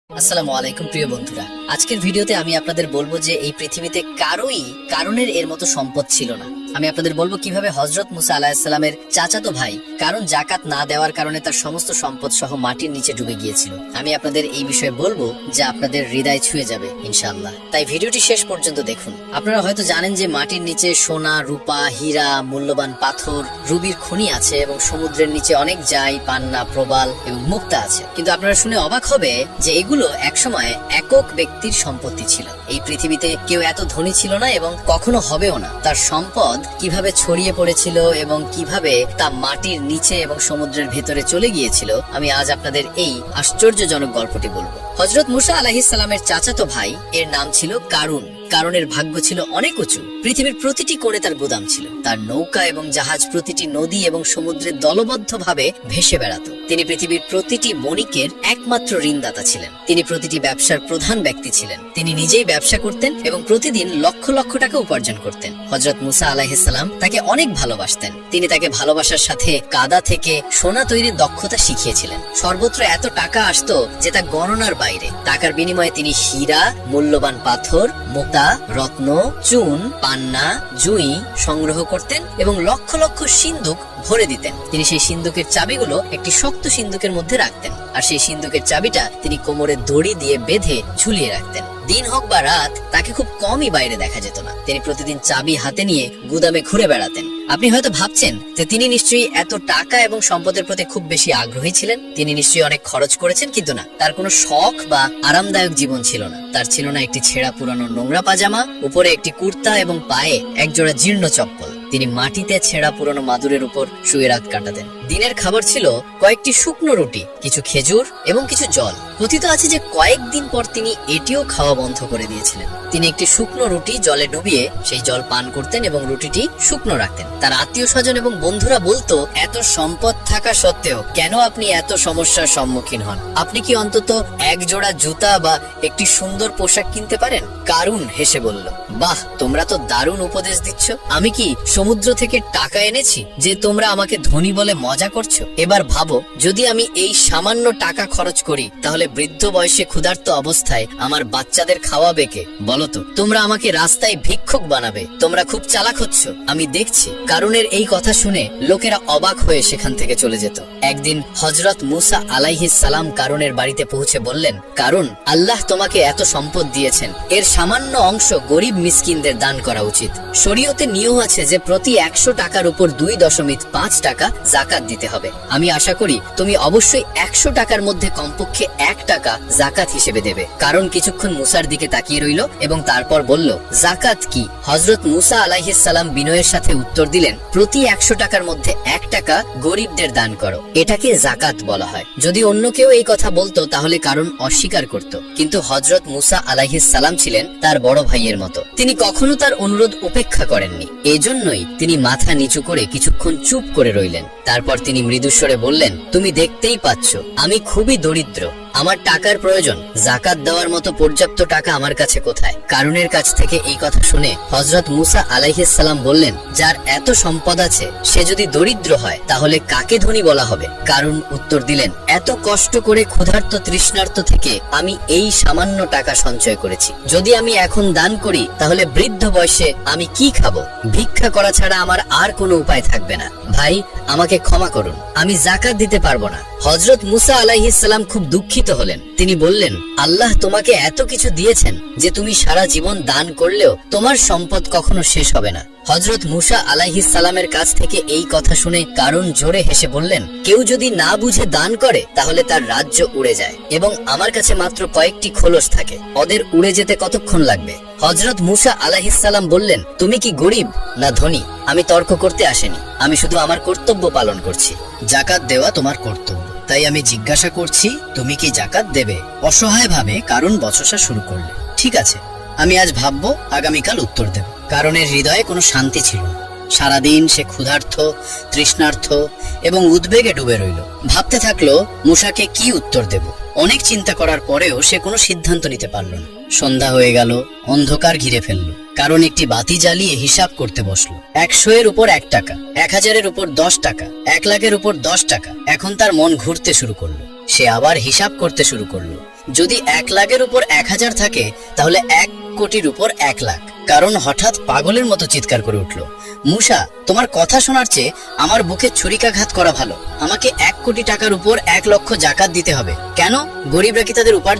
আসসালামু আলাইকুম প্রিয় বন্ধুরা, আজকের ভিডিওতে আমি আপনাদের বলবো যে এই পৃথিবীতে কারোই কারণের এর মতো সম্পদ ছিল না। আমি আপনাদের বলবো কিভাবে হযরত মুসা আলাইহিসসালামের চাচাতো ভাই কারণ যাকাত না দেওয়ার কারণে তার সমস্ত সম্পদ সহ মাটির নিচে ডুবে গিয়েছিল। আমি আপনাদের এই বিষয়ে বলবো যা আপনাদের হৃদয় ছুঁয়ে যাবে ইনশাআল্লাহ। তাই ভিডিওটি শেষ পর্যন্ত দেখুন। আপনারা হয়তো জানেন যে মাটির নিচে সোনা, রূপা, হীরা, মূল্যবান পাথর, রুবির খনি আছে এবং সমুদ্রের নিচে অনেক জাই, পান্না, প্রবাল এবং মুক্তা আছে। কিন্তু আপনারা শুনে অবাক হবে যে এগুলো একসময় একক ব্যক্তির সম্পত্তি ছিল। এই পৃথিবীতে কেউ এত ধনী ছিল না এবং কখনো হবেও না। তার সম্পদ কিভাবে ছড়িয়ে পড়েছিল এবং কিভাবে তা মাটির নিচে এবং সমুদ্রের ভেতরে চলে গিয়েছিল, আমি আজ আপনাদের এই আশ্চর্যজনক গল্পটি বলবো। হযরত মুসা আলাইহিস সালামের চাচাতো ভাই এর নাম ছিল কারুন। কারণের ভাগ্য ছিল অনেক উঁচু। পৃথিবীর প্রতিটি কোণে তার গোদাম ছিল। তার নৌকা এবং জাহাজ প্রতিটি নদী এবং সমুদ্রে দলবদ্ধভাবে ভেসে বেড়াতো। তিনি পৃথিবীর প্রতিটি বণিকের একমাত্র ঋণদাতা ছিলেন। তিনি প্রতিটি ব্যবসার প্রধান ব্যক্তি ছিলেন। তিনি নিজেই ব্যবসা করতেন এবং প্রতিদিন লক্ষ লক্ষ টাকা উপার্জন করতেন। হযরত মুসা আলাইহিস সালাম তাকে অনেক ভালোবাসতেন। তিনি তাকে ভালোবাসার সাথে কাদা থেকে সোনা তৈরির দক্ষতা শিখিয়েছিলেন। সর্বত্র এত টাকা আসতো যে তা গণনার বাইরে। টাকার বিনিময়ে তিনি হীরা, মূল্যবান পাথর, মুক্তা, রত্ন, চুন, পান্না, জুঁই সংগ্রহ করতেন এবং লক্ষ লক্ষ সিন্দুক ভরে দিতেন। তিনি সেই সিন্দুকের চাবিগুলো একটি শক্ত সিন্দুকের মধ্যে রাখতেন আর সেই সিন্দুকের চাবিটা তিনি কোমরে দড়ি দিয়ে বেঁধে ঝুলিয়ে রাখতেন। দিন হোক বা রাত তাকে খুব কমই বাইরে দেখা যেত না। তিনি প্রতিদিন চাবি হাতে নিয়ে গুদামে ঘুরে বেড়াতেন। আপনি হয়তো ভাবছেন যে তিনি নিশ্চয়ই এত টাকা এবং সম্পদের প্রতি খুব বেশি আগ্রহী ছিলেন। তিনি নিশ্চয়ই অনেক খরচ করেছেন, কিন্তু না, তার কোনো শখ বা আরামদায়ক জীবন ছিল না। তার ছিল না একটি ছেঁড়া পুরানো নোংরা পাজামা, উপরে একটি কুর্তা এবং পায়ে একজোড়া জীর্ণ চপ্পল। তিনি মাটিতে ছেঁড়া পুরনো মাদুরের উপর শুয়ে রাত কাটাতেন। দিনের খাবার ছিল কয়েকটি শুকনো রুটি, কিছু খেজুর এবং কিছু জল। কথিত আছে যে কয়েকদিন পর তিনি এটিও খাওয়া বন্ধ করে দিয়েছিলেন। তিনি একটি শুকনো রুটি জলে ডুবিয়ে সেই জল পান করতেন এবং রুটিটি শুকনো রাখতেন। তার আত্মীয় স্বজন এবং বন্ধুরা বলতো, এত সম্পদ থাকা সত্ত্বেও কেন আপনি এত সমস্যার সম্মুখীন হন? আপনি কি অন্তত এক জোড়া জুতা বা একটি সুন্দর পোশাক কিনতে পারেন? কারুন হেসে বলল, বাহ, তোমরা তো দারুণ উপদেশ দিচ্ছ। আমি কি সমুদ্র থেকে টাকা এনেছি যে তোমরা আমাকে ধনী বলে মজা করছো? এবার ভাবো, যদি আমি এই সামান্য টাকা খরচ করি তাহলে বৃদ্ধ বয়সে ক্ষুধার্ত অবস্থায় আমার বাচ্চাদের খাওয়াবে কে? বলতো, তোমরা আমাকে রাস্তায় ভিক্ষুক বানাবে। তোমরা খুব চালাক হচ্ছ, আমি দেখছি। কারুনের এই কথা শুনে লোকেরা অবাক হয়ে সেখান থেকে চলে যেত। একদিন হযরত মুসা আলাইহিস সালাম কারুনের বাড়িতে পৌঁছে বললেন, কারুন, আল্লাহ তোমাকে এত সম্পদ দিয়েছেন, এর সামান্য অংশ গরিব মিসকিনদের দান করা উচিত। শরীয়তে নিয়ম আছে যে প্রতি 100 টাকার উপর 2.5 টাকা যাকাত দিতে হবে। আমি আশা করি তুমি অবশ্যই 100 টাকার মধ্যে কমপক্ষে 1 টাকা যাকাত হিসেবে দেবে। কারণ কিছুক্ষণ মুসার দিকে তাকিয়ে রইল এবং তারপর বলল, যাকাত কি? হযরত মুসা আলাইহিস সালাম বিনয়ের সাথে উত্তর দিলেন, প্রতি 100 টাকার মধ্যে 1 টাকা গরিবদের দান করো, এটাকে যাকাত বলা হয়। যদি অন্য কেউ এই কথা বলতো তাহলে কারণ অস্বীকার করত, কিন্তু হযরত মুসা আলাইহিস সালাম ছিলেন তার বড় ভাইয়ের মতো। তিনি কখনো তার অনুরোধ উপেক্ষা করেননি। এজন্যই তিনি মাথা নিচু করে কিছুক্ষণ চুপ করে রইলেন। তারপর তিনি মৃদুস্বরে বললেন, তুমি দেখতেই পাচ্ছ আমি খুবই দরিদ্র, আমার টাকার প্রয়োজন। যাকাত দেওয়ার মতো পর্যাপ্ত টাকা আমার কাছে কোথায়? কারুনের কাছ থেকে এই কথা শুনে হযরত মুসা আলাইহিস সালাম বললেন, যার এত সম্পদ আছে সে যদি দরিদ্র হয় তাহলে কাকে ধনী বলা হবে? কারুন উত্তর দিলেন, এত কষ্ট করে ক্ষুধার্ত তৃষ্ণার্ত থেকে আমি এই সামান্য টাকা সঞ্চয় করেছি। যদি আমি এখন দান করি তাহলে বৃদ্ধ বয়সে আমি কি খাবো? ভিক্ষা করা ছাড়া আমার আর কোনো উপায় থাকবে না। ভাই, আমাকে ক্ষমা করুন, আমি যাকাত দিতে পারবো না। হযরত মুসা আলাইহিস সালাম খুব দুঃখিত হলেন। তিনি বললেন, আল্লাহ তোমাকে এত কিছু দিয়েছেন যে তুমি সারা জীবন দান করলেও তোমার সম্পদ কখনো শেষ হবে না। হযরত মুসা আলাইহিস সালামের কাছ থেকে এই কথা শুনে কারুন জোরে হেসে বললেন, কেউ যদি না বুঝে দান করে তাহলে তার রাজ্য উড়ে যায় এবং আমার কাছে মাত্র কয়েকটি খোলস থাকে, ওদের উড়ে যেতে কতক্ষণ লাগবে? হযরত মুসা আলাইহিস সালাম বললেন, তুমি কি গরিব না ধনী? আমি তর্ক করতে আসেনি, আমি শুধু আমার কর্তব্য পালন করছি। যাকাত দেওয়া তোমার কর্তব্য, তাই আমি জিজ্ঞাসা করছি, তুমি কি যাকাত দেবে? অসহায় ভাবে কারুন বচসা শুরু করলে। ঠিক আছে, আমি আজ ভাববো, আগামীকাল উত্তর দেব। কারণের হৃদয়ে কোনো শান্তি ছিল না। সারাদিন সে ক্ষুধার্ত, তৃষ্ণার্থ এবং উদ্বেগে ডুবে রইল। ভাবতে থাকলো মুসাকে কি উত্তর দেব। অনেক চিন্তা করার পরেও সে কোনো সিদ্ধান্ত নিতে পারল না। সন্ধ্যা হয়ে গেল, অন্ধকার ঘিরে ফেললো। কারণ একটি বাতি জ্বালিয়ে হিসাব করতে বসলো। 100-এর উপর 1 টাকা, 1000-এর উপর 10 টাকা, 1 লাখের উপর 10 টাকা। এখন তার মন ঘুরতে শুরু করলো। সে আবার হিসাব করতে শুরু করলো। যদি 1,00,000-এর উপর 1,000 থাকে তাহলে 1 কোটির উপর 1,00,000। কারণ হঠাৎ পাগলের মতো চিৎকার করে উঠল, মূসা, তোমার কথা শোনার চেয়ে আমার বুকে ছুরিকাঘাত করা ভালো। আমাকে 1 কোটি টাকার উপর 1 লক্ষ জাকাত দিতে হবে। কেন? গরিবরা কি তাদের উপার্জন